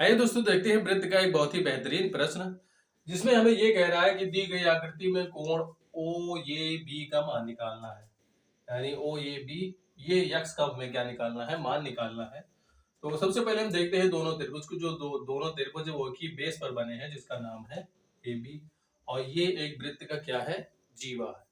आइए दोस्तों देखते हैं वृत्त का एक बहुत ही बेहतरीन प्रश्न जिसमें हमें ये कह रहा है कि दी गई आकृति में कोण ओ ये बी का मान निकालना है। यानी ओ ये बी ये यक्स का हमें क्या निकालना है, मान निकालना है। तो सबसे पहले हम देखते हैं दोनों त्रिभुज को, जो दोनों त्रिभुज है वो एक ही बेस पर बने हैं जिसका नाम है ए बी, और ये एक वृत्त का क्या है, जीवा है।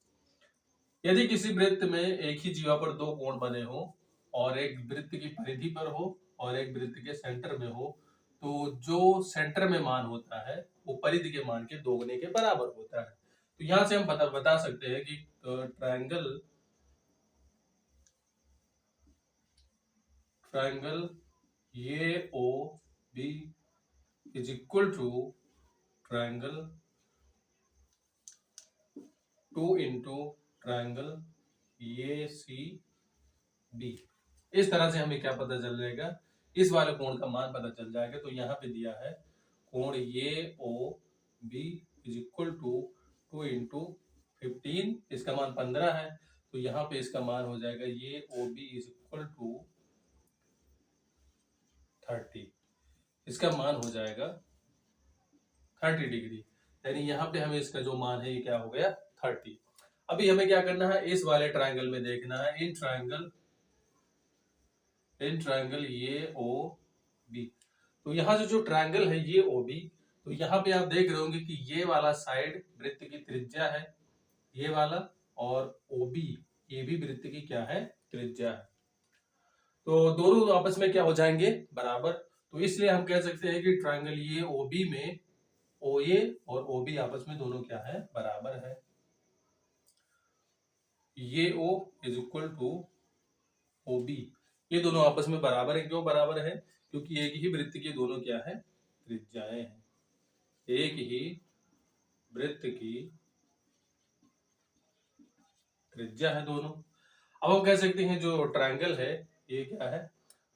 यदि किसी वृत्त में एक ही जीवा पर दो कोण बने हो और एक वृत्त की परिधि पर हो और एक वृत्त के सेंटर में हो, तो जो सेंटर में मान होता है वो परिधि के मान के दोगुने के बराबर होता है। तो यहां से हम बता सकते हैं कि triangle A O B is equal to triangle 2 into triangle A C B. इस तरह से हमें क्या पता चल जाएगा, इस वाले कोण का मान पता चल जाएगा। तो यहाँ पे दिया है कोण A O B is equal to 2 into 15, इसका मान 15 है। तो यहाँ पे इसका मान हो जाएगा A O B is equal to 30, इसका मान हो जाएगा 30 डिग्री। यानी यहाँ पे हमें इसका जो मान है ये क्या हो गया, 30। अभी हमें क्या करना है, इस वाले ट्रायंगल में देखना है, in triangle A O B. तो यहाँ जो ट्रायंगल है ये ओ बी, तो यहाँ पे आप देख रहे होंगे कि ये वाला साइड वृत्त की त्रिज्या है ये वाला, और ओ बी ये भी वृत्त की क्या है, त्रिज्या है। तो दोनों आपस में क्या हो जाएंगे, बराबर। तो इसलिए हम कह सकते हैं कि ट्रायंगल ये ओ बी में ओ ए और ओ बी आपस में दोनों क्या है, बराबर है। A O is equal to O B, ये दोनों आपस में बराबर है। क्यों बराबर है, क्योंकि एक ही वृत्त की दोनों क्या है, त्रिज्याएं हैं। एक ही वृत्त की त्रिज्या है दोनों। अब हम कह सकते हैं जो ट्रायंगल है ये क्या है,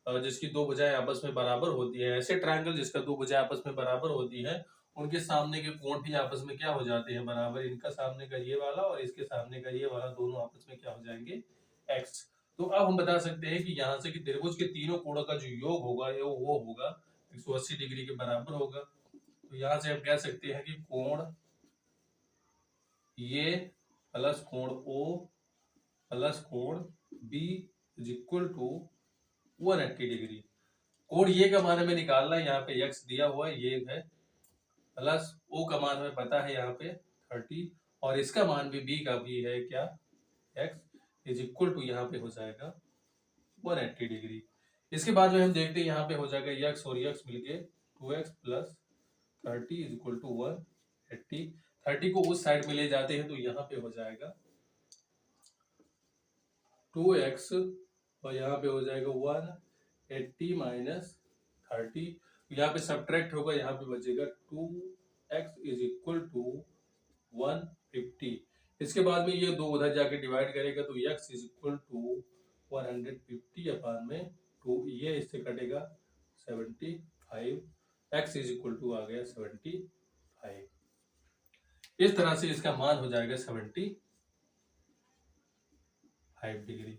जिसकी दो भुजाएं आपस में बराबर होती है। ऐसे ट्रायंगल जिसका दो भुजाएं आपस में बराबर होती है उनके सामने के कोण भी आपस में क्या हो जाते हैं, बराबर। इनका सामने का ये वाला और इसके सामने का ये वाला दोनों आपस में क्या हो जाएंगे, एक्स। तो अब हम बता सकते हैं कि यहाँ से कि त्रिभुज के तीनों कोणों का जो योग होगा वो होगा 180 डिग्री के बराबर होगा। तो यहाँ से हम कह सकते हैं कि कोण ये प्लस कोण ओ प्लस कोण B is equal to 180 degree. कोण ये का मान हमें निकालना है, यहाँ पे x दिया हुआ है ये है, प्लस ओ का मान हमें पता है यहाँ पे 30, और इसका मान भी b का भी है क्या, x इज इक्वल टू यहाँ पे हो जाएगा 180 डिग्री। इसके बाद में हम देखते हैं यहाँ पे हो जाएगा x और x मिलके 2x plus 30 is equal to 180। 30 को उस साइड में ले जाते हैं तो यहाँ पे हो जाएगा 2x और यहाँ पे हो जाएगा 180 माइनस 30। यहाँ पे सब्ट्रैक्ट होगा, यहाँ पे बचेगा 2x इज इक्वल टू 150। इसके बाद में ये दो उधर जाके डिवाइड करेगा तो x इज इक्वल टू 150 अपान में 2, ये इससे कटेगा 75, x इज इक्वल टू आ गया 75। इस तरह से इसका मान हो जाएगा 75 डिग्री।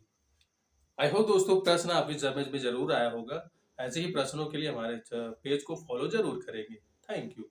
आई होप दोस्तों प्रश्न आपकी समझ में जरूर आया होगा। ऐसे ही प्रश्नों के लिए हमारे पेज को फॉलो जरूर करेंगे। Thank you.